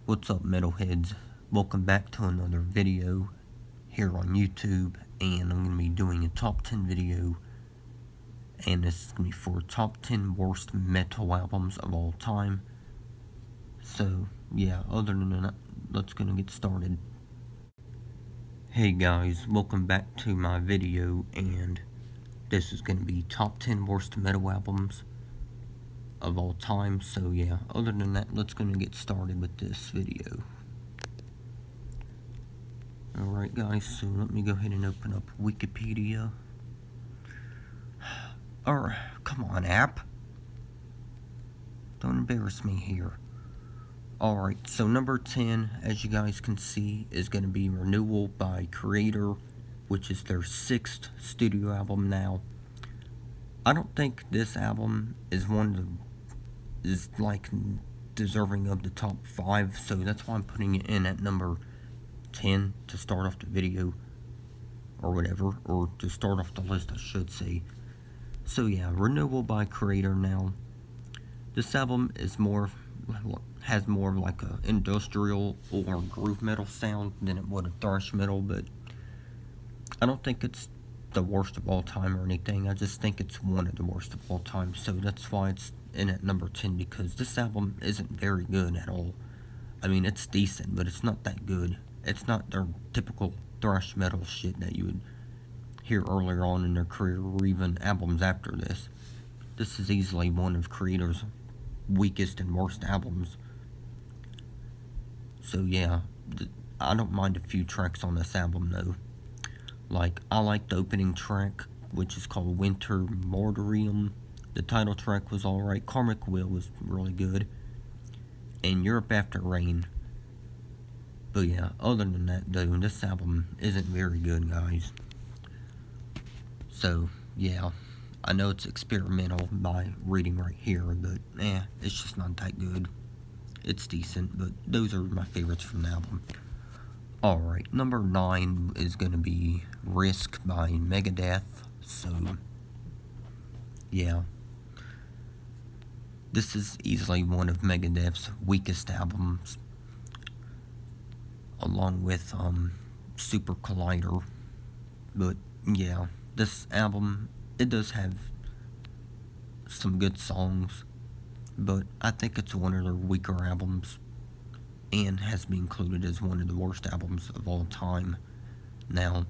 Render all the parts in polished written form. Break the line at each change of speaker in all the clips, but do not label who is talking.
What's up, metalheads? Welcome back to another video here on YouTube, and I'm going to be doing a top 10 video, and this is going to be for top 10 worst metal albums of all time. So, yeah, other than that, let's go get started. Hey guys, welcome back to my video, and this is going to be top 10 worst metal albums of all time. So yeah, other than that, let's go get started with this video. Alright guys, so let me go ahead and open up Wikipedia. Come on, app. Don't embarrass me here. Alright, so number 10, as you guys can see, is going to be Renewal by Creator, which is their 6th studio album now. I don't think this album is deserving of the top 5, so that's why I'm putting it in at number 10 to start off the video, or whatever, or to start off the list, I should say. So yeah, Renewal by Creator now. This album has more of like a industrial or groove metal sound than it would a thrash metal, but I don't think it's the worst of all time or anything. I just think it's one of the worst of all time, so that's why it's in at number 10, because this album isn't very good at all. I mean, it's decent, but it's not that good. It's not their typical thrash metal shit that you would hear earlier on in their career, or even albums after this. This is easily one of Creator's weakest and worst albums. So yeah, I don't mind a few tracks on this album though. Like, I like the opening track, which is called Winter Mortarium. The title track was alright. Karmic Will was really good. And Europe After Rain. But yeah, other than that though, this album isn't very good, guys. So, yeah, I know it's experimental by reading right here, but it's just not that good. It's decent, but those are my favorites from the album. Alright, number 9 is going to be Risk by Megadeth. So, yeah. This is easily one of Megadeth's weakest albums, along with Super Collider. But yeah, this album, it does have some good songs, but I think it's one of their weaker albums, and has been included as one of the worst albums of all time. Now,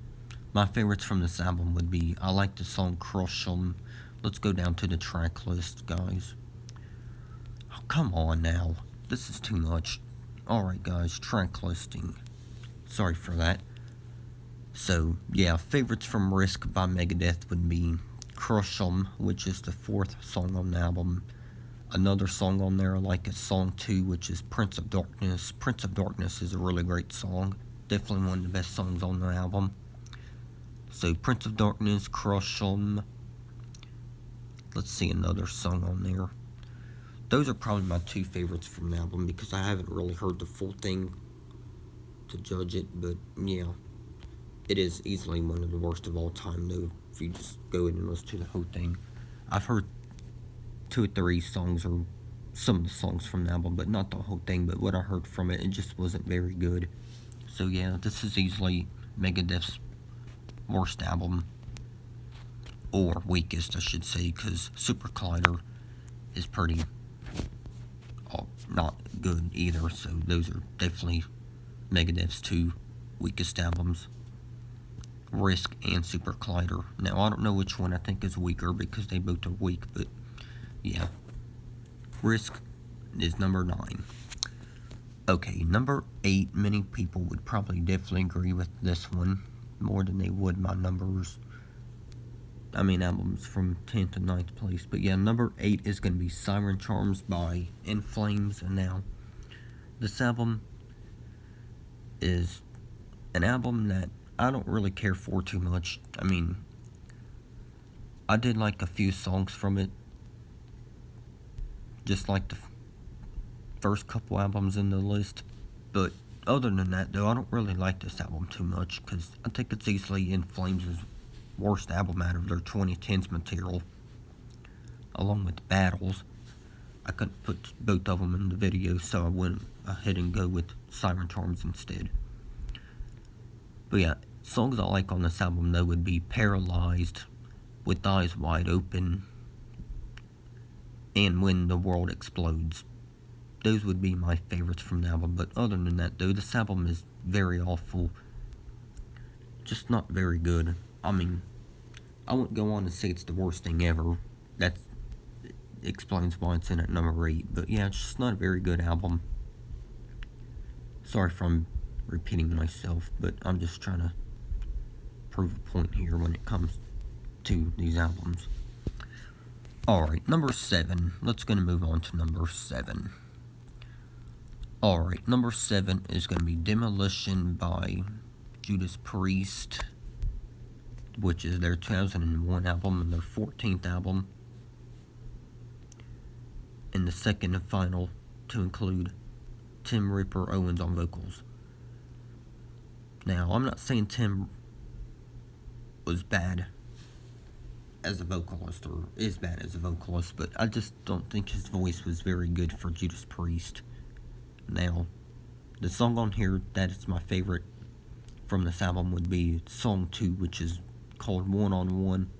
my favorites from this album would be, I like the song Crush 'Em. Let's go down to the track list, guys. Oh, come on now, this is too much. Alright guys, track listing. Sorry for that. So, yeah, favorites from Risk by Megadeth would be Crush 'Em, which is the 4th song on the album. Another song on there I like is Song 2, which is Prince of Darkness. Prince of Darkness is a really great song. Definitely one of the best songs on the album. So, Prince of Darkness, Crush 'Em. Let's see another song on there. Those are probably my 2 favorites from the album, because I haven't really heard the full thing to judge it, but yeah, it is easily one of the worst of all time though, if you just go in and listen to the whole thing. I've heard 2 or 3 songs, or some of the songs from the album, but not the whole thing. But what I heard from it, it just wasn't very good. So yeah, this is easily Megadeth's worst album, or weakest I should say, because Super Collider is pretty not good either. So those are definitely Megadeth's 2 weakest albums, Risk and Super Collider. Now, I don't know which one I think is weaker, because they both are weak, but yeah. Risk is number 9. Okay, number 8, many people would probably definitely agree with this one more than they would my numbers. I mean, albums from 10th to 9th place. But yeah, number 8 is going to be Siren Charms by In Flames. And now, this album is an album that I don't really care for too much. I mean, I did like a few songs from it, just like the first couple albums in the list. But other than that though, I don't really like this album too much, because I think it's easily In Flames' worst album out of their 2010s material, along with Battles. I couldn't put both of them in the video, so I went ahead and go with Siren Charms instead. But yeah, songs I like on this album though would be Paralyzed, With Eyes Wide Open, and When the World Explodes. Those would be my favorites from the album, but other than that though, this album is very awful. Just not very good. I mean, I wouldn't go on to say it's the worst thing ever. That explains why it's in at number 8. But yeah, it's just not a very good album. Sorry if I'm repeating myself, but I'm just trying to prove a point here when it comes to these albums. Alright, number 7. Let's go to move on to number 7. Alright, number 7 is going to be Demolition by Judas Priest, which is their 2001 album and their 14th album, and the second and final to include Tim Ripper Owens on vocals. Now, I'm not saying Tim was bad as a vocalist, or is bad as a vocalist, but I just don't think his voice was very good for Judas Priest. Now, the song on here that is my favorite from this album would be song 2, which is called One on One.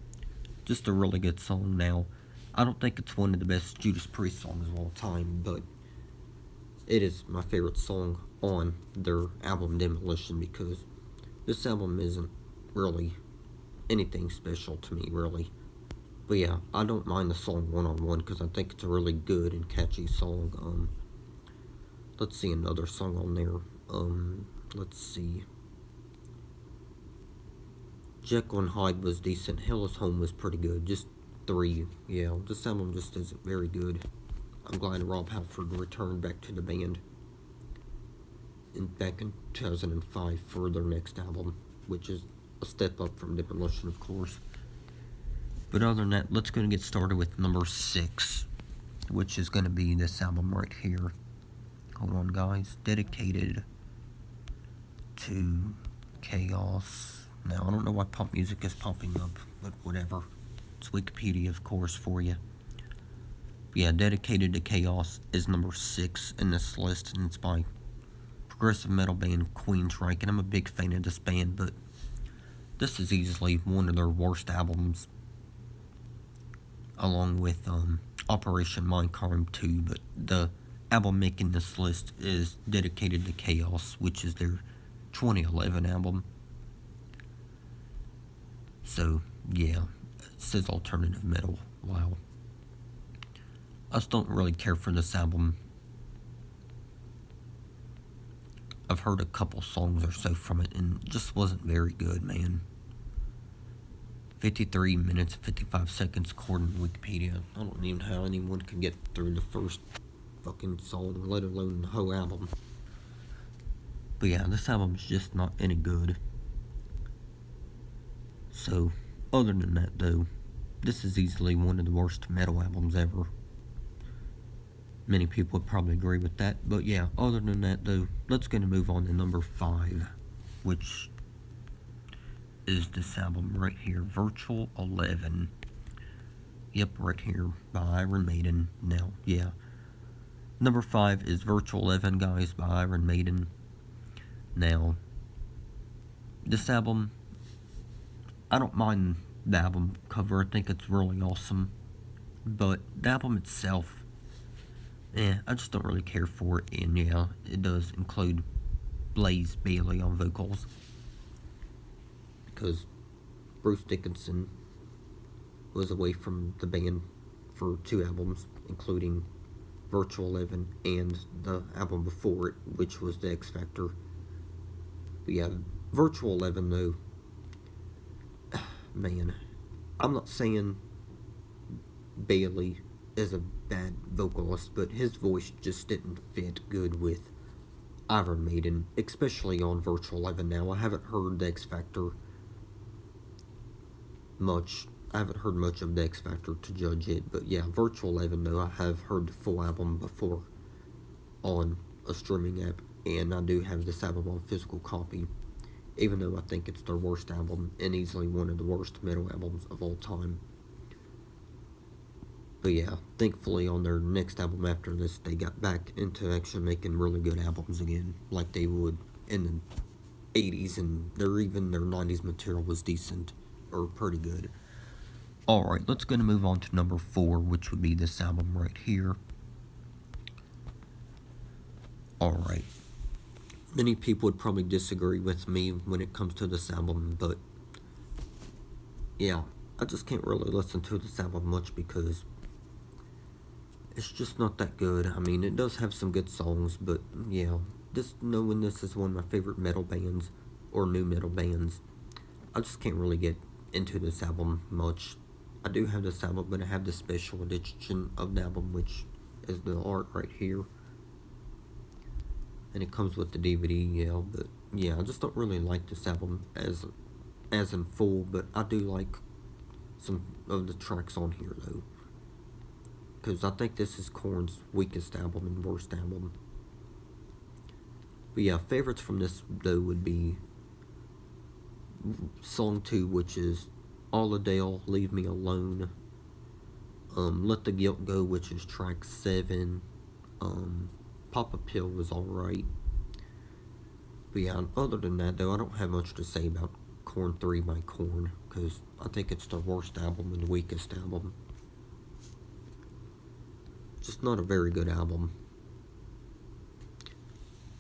Just a really good song. Now, I don't think it's one of the best Judas Priest songs of all time, but it is my favorite song on their album Demolition, because this album isn't really anything special to me, really. But yeah, I don't mind the song One on One, because I think it's a really good and catchy song. Let's see another song on there. Let's see. Jekyll and Hyde was decent. Hell is Home was pretty good. Just 3. Yeah, this album just isn't very good. I'm glad Rob Halford returned back to the band back in 2005 for their next album, which is a step up from Demolition, of course. But other than that, let's go and get started with number 6, which is going to be this album right here. Hold on, guys. Dedicated to Chaos. Now, I don't know why pop music is popping up, but whatever. It's Wikipedia, of course, for you. Yeah, Dedicated to Chaos is number 6 in this list, and it's by progressive metal band Queensryche, and I'm a big fan of this band, but this is easily one of their worst albums, along with Operation Mindcrime 2, but the album making this list is Dedicated to Chaos, which is their 2011 album. So, yeah, it says alternative metal. Wow. I just don't really care for this album. I've heard a couple songs or so from it, and it just wasn't very good, man. 53 minutes and 55 seconds according to Wikipedia. I don't even know how anyone can get through the first fucking song, let alone the whole album. But yeah, this album is just not any good. So, other than that though, this is easily one of the worst metal albums ever. Many people would probably agree with that. But yeah, other than that though, let's go to move on to number 5, which is this album right here, Virtual 11. Yep, right here, by Iron Maiden. Now, yeah. Number 5 is Virtual 11, guys, by Iron Maiden. Now, this album, I don't mind the album cover. I think it's really awesome. But the album itself, I just don't really care for it. And yeah, it does include Blaze Bayley on vocals, because Bruce Dickinson was away from the band for 2 albums, including Virtual 11 and the album before it, which was The X Factor. But yeah, Virtual 11 though, man, I'm not saying Bailey is a bad vocalist, but his voice just didn't fit good with Iron Maiden, especially on Virtual 11. Now, I haven't heard The X Factor much. I haven't heard much of The X Factor to judge it, but yeah, Virtual 11 though, I have heard the full album before on a streaming app, and I do have this album on physical copy, even though I think it's their worst album and easily one of the worst metal albums of all time. But yeah, thankfully on their next album after this, they got back into actually making really good albums again, like they would in the 80s, and their 90s material was decent, or pretty good. Alright, let's go to move on to number 4, which would be this album right here. Alright. Many people would probably disagree with me when it comes to this album, but yeah, I just can't really listen to this album much because it's just not that good. I mean, it does have some good songs, but yeah, just knowing this is one of my favorite metal bands, or new metal bands, I just can't really get into this album much. I do have this album, but I have the special edition of the album, which is the art right here. And it comes with the DVD, yeah, but yeah, I just don't really like this album as in full, but I do like some of the tracks on here, though. Because I think this is Korn's weakest album and worst album. But yeah, favorites from this, though, would be Song 2, which is All Adele, Leave Me Alone. Let the Guilt Go, which is track 7. Pop a Pill was alright. But yeah, other than that, though, I don't have much to say about Korn 3 by Korn, because I think it's the worst album and the weakest album. Just not a very good album.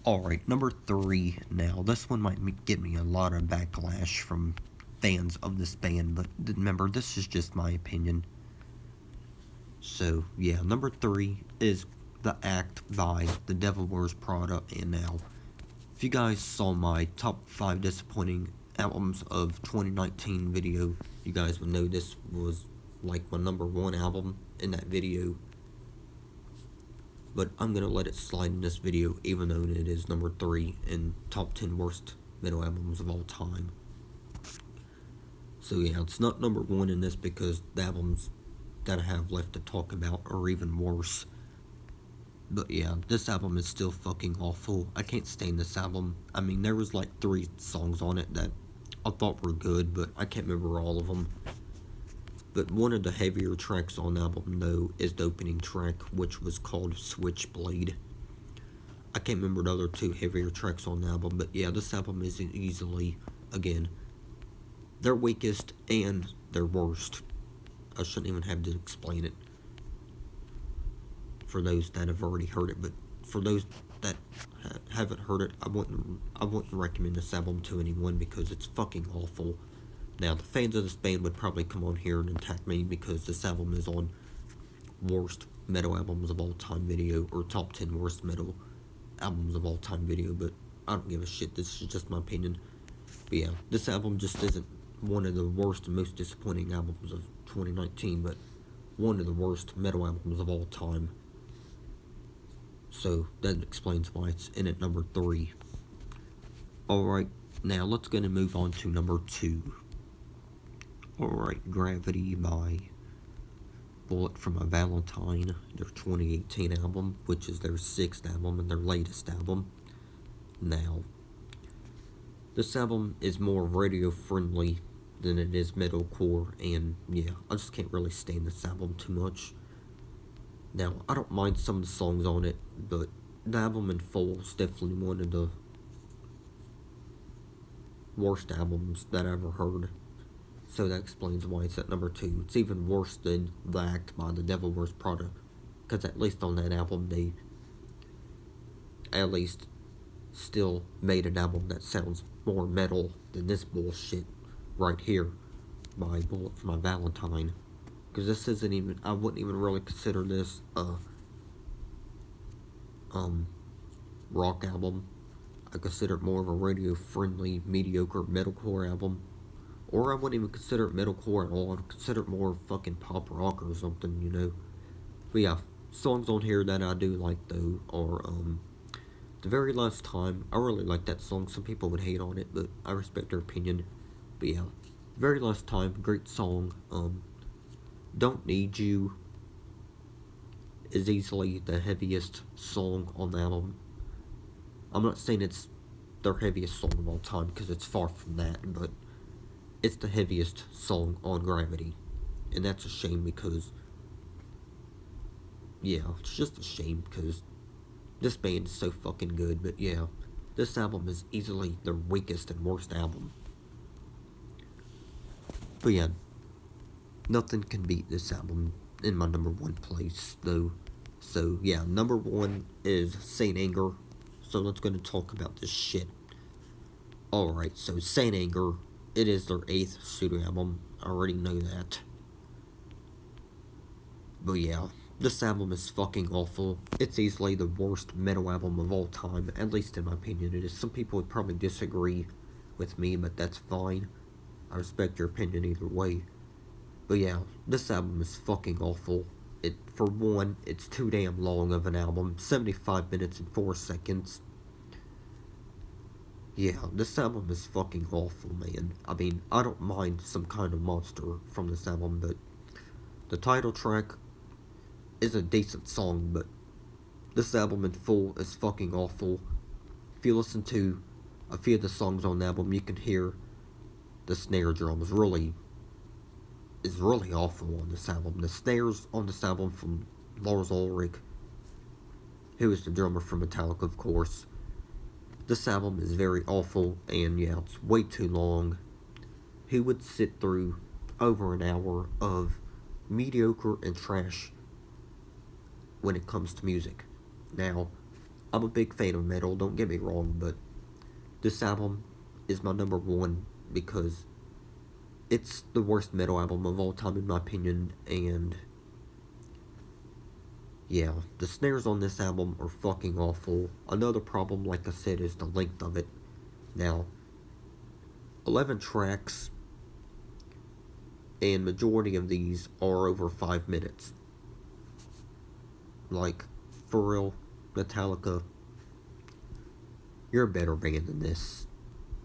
Alright, number 3 now. This one might get me a lot of backlash from fans of this band, but remember, this is just my opinion. So, yeah, number 3 is The Act by The Devil Wears Prada. And now, if you guys saw my top 5 disappointing albums of 2019 video, you guys would know this was like my number 1 album in that video. But I'm gonna let it slide in this video, even though it is number 3 in top 10 worst metal albums of all time. So yeah, it's not number 1 in this because the albums that I have left to talk about are even worse. But yeah, this album is still fucking awful. I can't stand this album. I mean, there was like 3 songs on it that I thought were good, but I can't remember all of them. But one of the heavier tracks on the album, though, is the opening track, which was called Switchblade. I can't remember the other 2 heavier tracks on the album, but yeah, this album is easily, again, their weakest and their worst. I shouldn't even have to explain it for those that have already heard it, but for those that haven't heard it, I wouldn't recommend this album to anyone because it's fucking awful. Now, the fans of this band would probably come on here and attack me because this album is on worst metal albums of all time video, or top 10 worst metal albums of all time video, but I don't give a shit. This is just my opinion. But yeah, this album just isn't one of the worst and most disappointing albums of 2019, but one of the worst metal albums of all time. So that explains why it's in at number 3. Alright, now let's go and move on to number 2. Alright, Gravity by Bullet from a Valentine, their 2018 album, which is their 6th album and their latest album. Now, this album is more radio friendly than it is metalcore, and yeah, I just can't really stand this album too much. Now, I don't mind some of the songs on it, but the album in full is definitely one of the worst albums that I ever heard. So that explains why it's at number 2. It's even worse than The Act by The Devil Wears Prada, because at least on that album they at least still made an album that sounds more metal than this bullshit right here by Bullet for My Valentine. Because this isn't even, I wouldn't even really consider this a rock album. I consider it more of a radio friendly, mediocre metalcore album. Or I wouldn't even consider it metalcore at all. I'd consider it more fucking pop rock or something, you know. But yeah, songs on here that I do like, though, are, The Very Last Time. I really like that song. Some people would hate on it, but I respect their opinion. But yeah, The Very Last Time, great song. Don't Need You is easily the heaviest song on the album. I'm not saying it's their heaviest song of all time, because it's far from that, but it's the heaviest song on Gravity. And that's a shame because yeah, it's just a shame because this band is so fucking good. But yeah, this album is easily their weakest and worst album. But yeah, nothing can beat this album in my number one place, though. So yeah, number one is Saint Anger. So let's go to talk about this shit. Alright, so Saint Anger, it is their 8th studio album. I already know that. But yeah, this album is fucking awful. It's easily the worst metal album of all time, at least in my opinion it is. Some people would probably disagree with me, but that's fine. I respect your opinion either way. But yeah, this album is fucking awful. For one, it's too damn long of an album, 75 minutes and 4 seconds. Yeah, this album is fucking awful, man. I mean, I don't mind Some Kind of Monster from this album, but the title track is a decent song, but this album in full is fucking awful. If you listen to a few of the songs on the album, you can hear the snare drum is really awful on this album. The snares on this album from Lars Ulrich, who is the drummer for Metallica, of course. This album is very awful, and yeah, it's way too long. Who would sit through over an hour of mediocre and trash when it comes to music? Now, I'm a big fan of metal, don't get me wrong, but this album is my number one because it's the worst metal album of all time in my opinion, and yeah, the snares on this album are fucking awful. Another problem, like I said, is the length of it. Now, 11 tracks, and majority of these are over 5 minutes. Like, for real, Metallica, you're a better band than this.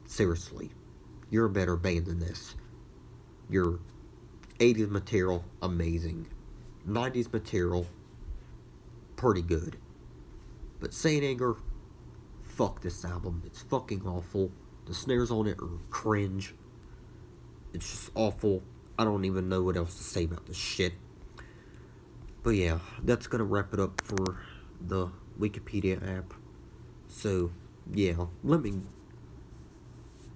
Seriously, you're a better band than this. Your 80s material, amazing. 90s material, pretty good. But Saint Anger, fuck this album. It's fucking awful. The snares on it are cringe. It's just awful. I don't even know what else to say about this shit. But yeah, that's gonna wrap it up for the Wikipedia app. So, yeah, let me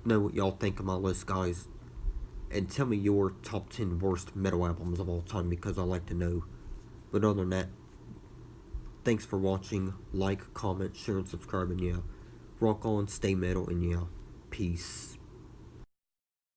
know what y'all think of my list, guys. And tell me your top 10 worst metal albums of all time, because I like to know. But other than that, thanks for watching. Like, comment, share, and subscribe. And yeah, rock on, stay metal, and yeah, peace.